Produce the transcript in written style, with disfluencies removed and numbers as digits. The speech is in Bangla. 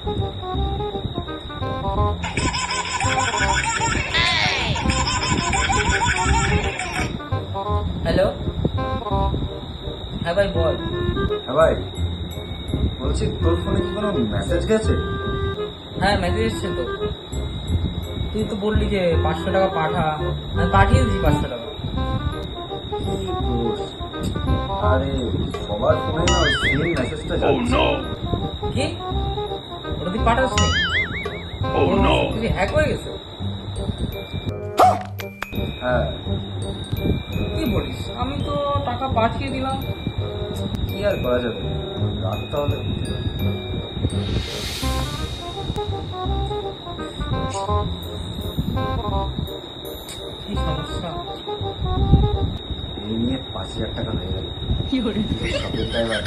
হ্যালো, হ্যাঁ ভাই বল। হ্যাঁ ভাই, বলছি তোর ফোনে কি কোনো মেসেজ গেছে? হ্যাঁ মেসেজ এসছে তো। তুই তো বললি যে 500 টাকা পাঠা, আমি পাঠিয়ে দিচ্ছি 500 টাকা। কি দোষ? আরে সবার ফোনে না ওই সেম মেসেজটা যাচ্ছে। কি? ওটা তুই পাঠাসনি? তুই হ্যাক হয়ে গেছে? হ্যাঁ, কি বলিস? আমি তো টাকা পাঠিয়ে দিলাম। কি আর করা যাবে, রাত তাহলে। কি সমস্যা? এই নিয়ে 5,000 টাকা হয়ে গেল। সবের ড্রাইভার